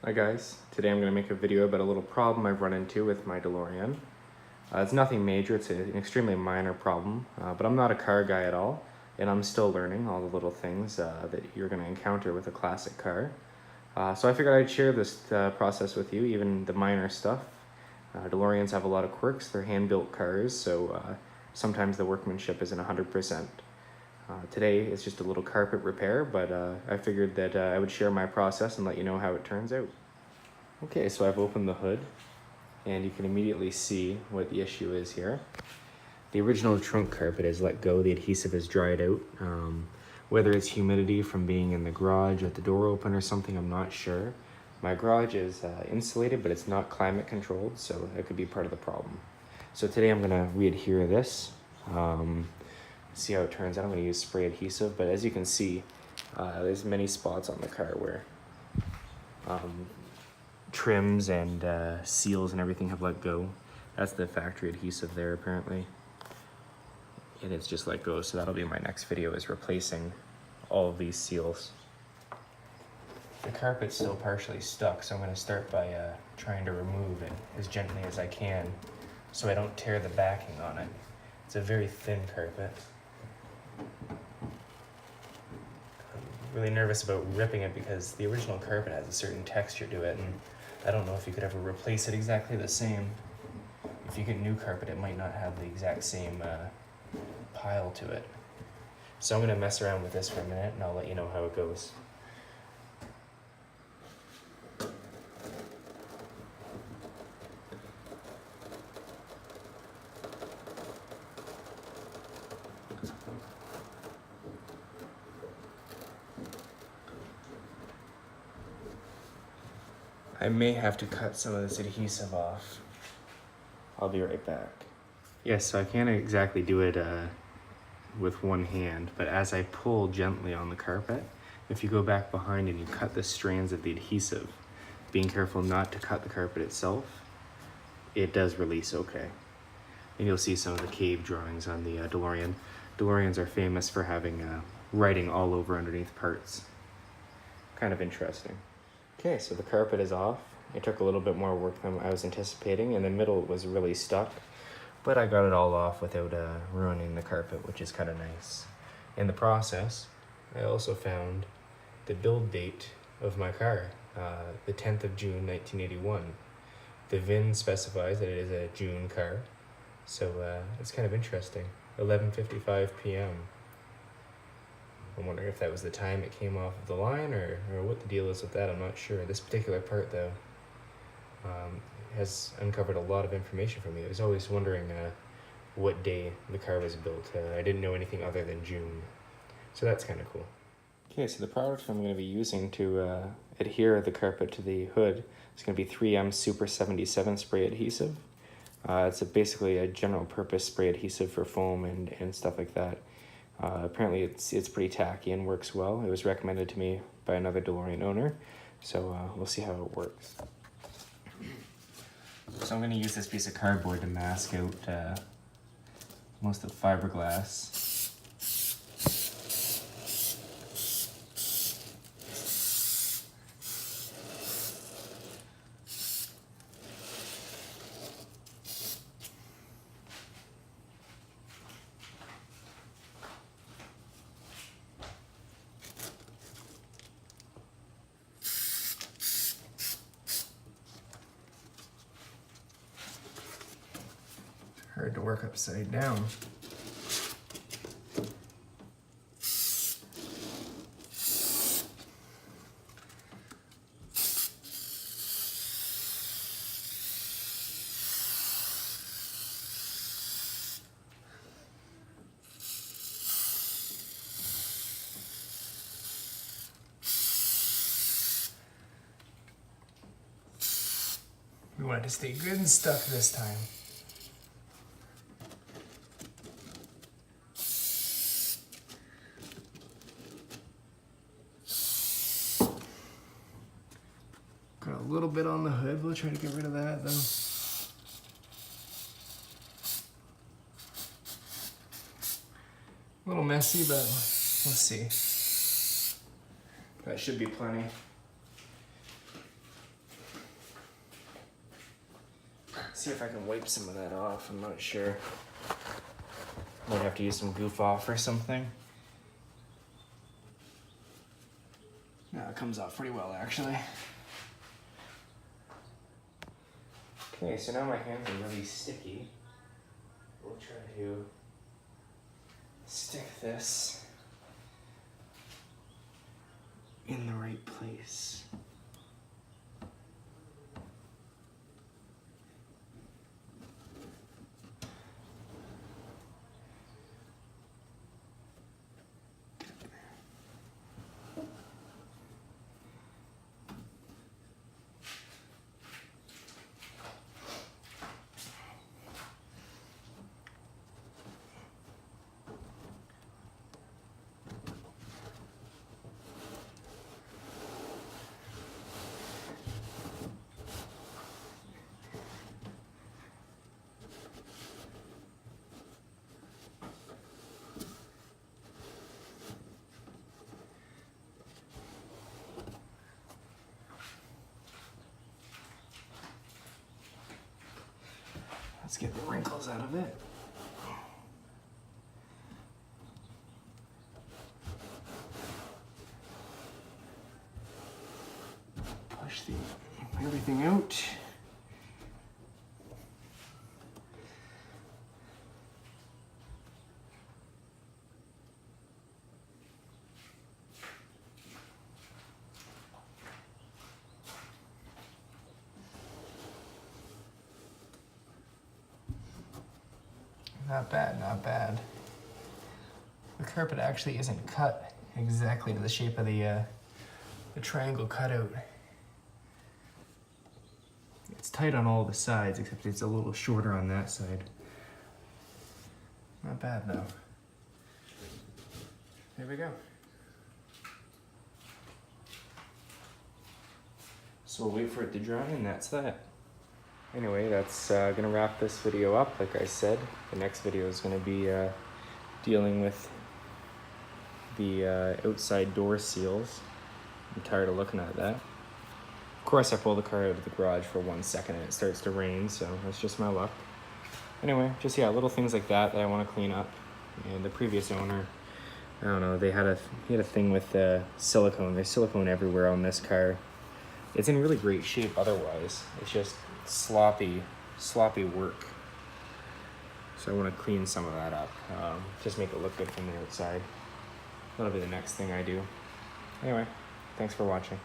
Hi guys, today I'm going to make a video about a little problem I've run into with my DeLorean. It's nothing major, it's an extremely minor problem, but I'm not a car guy at all, and I'm still learning all the little things that you're going to encounter with a classic car. So I figured I'd share this process with you, even the minor stuff. DeLoreans have a lot of quirks, they're hand-built cars, so sometimes the workmanship isn't 100%. Today it's just a little carpet repair, but I figured that I would share my process and let you know how it turns out. Okay, so I've opened the hood and you can immediately see what the issue is here. The original trunk carpet is let go, the adhesive is dried out. Whether it's humidity from being in the garage with the door open or something, I'm not sure. My garage is insulated, but it's not climate controlled, so that could be part of the problem. So today I'm gonna re-adhere this. See how it turns out. I'm going to use spray adhesive, but as you can see, there's many spots on the car where trims and seals and everything have let go. That's the factory adhesive there apparently, and it's just let go. So that'll be my next video, is replacing all of these seals. The carpet's still partially stuck, so I'm going to start by trying to remove it as gently as I can so I don't tear the backing on it. It's a very thin carpet. I'm really nervous about ripping it because the original carpet has a certain texture to it, and I don't know if you could ever replace it exactly the same. If you get new carpet, it might not have the exact same pile to it. So I'm going to mess around with this for a minute and I'll let you know how it goes. I may have to cut some of this adhesive off. I'll be right back. Yes, so I can't exactly do it with one hand, but as I pull gently on the carpet, if you go back behind and you cut the strands of the adhesive, being careful not to cut the carpet itself, it does release okay. And you'll see some of the cave drawings on the DeLorean. DeLoreans are famous for having writing all over underneath parts. Kind of interesting. Okay, so the carpet is off. It took a little bit more work than I was anticipating. In the middle it was really stuck, but I got it all off without ruining the carpet, which is kind of nice. In the process, I also found the build date of my car, the 10th of June, 1981. The VIN specifies that it is a June car, so it's kind of interesting. 11:55 p.m. I'm wondering if that was the time it came off of the line or what the deal is with that. I'm not sure. This particular part, though, has uncovered a lot of information for me. I was always wondering what day the car was built. I didn't know anything other than June. So that's kind of cool. Okay, so the product I'm going to be using to adhere the carpet to the hood is going to be 3M Super 77 spray adhesive. It's basically a general purpose spray adhesive for foam and stuff like that. Apparently it's pretty tacky and works well. It was recommended to me by another DeLorean owner, so we'll see how it works. So I'm going to use this piece of cardboard to mask out most of the fiberglass. Hard to work upside down. We wanted to stay good and stuck this time. Got a little bit on the hood. We'll try to get rid of that though. A little messy, but let's see. That should be plenty. see if I can wipe some of that off. I'm not sure. Might have to use some goof off or something. No, it comes off pretty well actually. Okay, so now my hands are really sticky. We'll try to stick this in the right place. Let's get the wrinkles out of it. Push everything out. Not bad, not bad. The carpet actually isn't cut exactly to the shape of the triangle cutout. It's tight on all the sides, except it's a little shorter on that side. Not bad though. There we go. So we'll wait for it to dry and that's that. Anyway, that's gonna wrap this video up. Like I said, the next video is gonna be dealing with the outside door seals. I'm tired of looking at that. Of course, I pull the car out of the garage for 1 second and it starts to rain, so that's just my luck. Anyway, just yeah, little things like that I want to clean up. And the previous owner, I don't know, he had a thing with silicone. There's silicone everywhere on this car. It's in really great shape otherwise. It's just sloppy work. So I want to clean some of that up. Just make it look good from the outside. That'll be the next thing I do. Anyway, thanks for watching.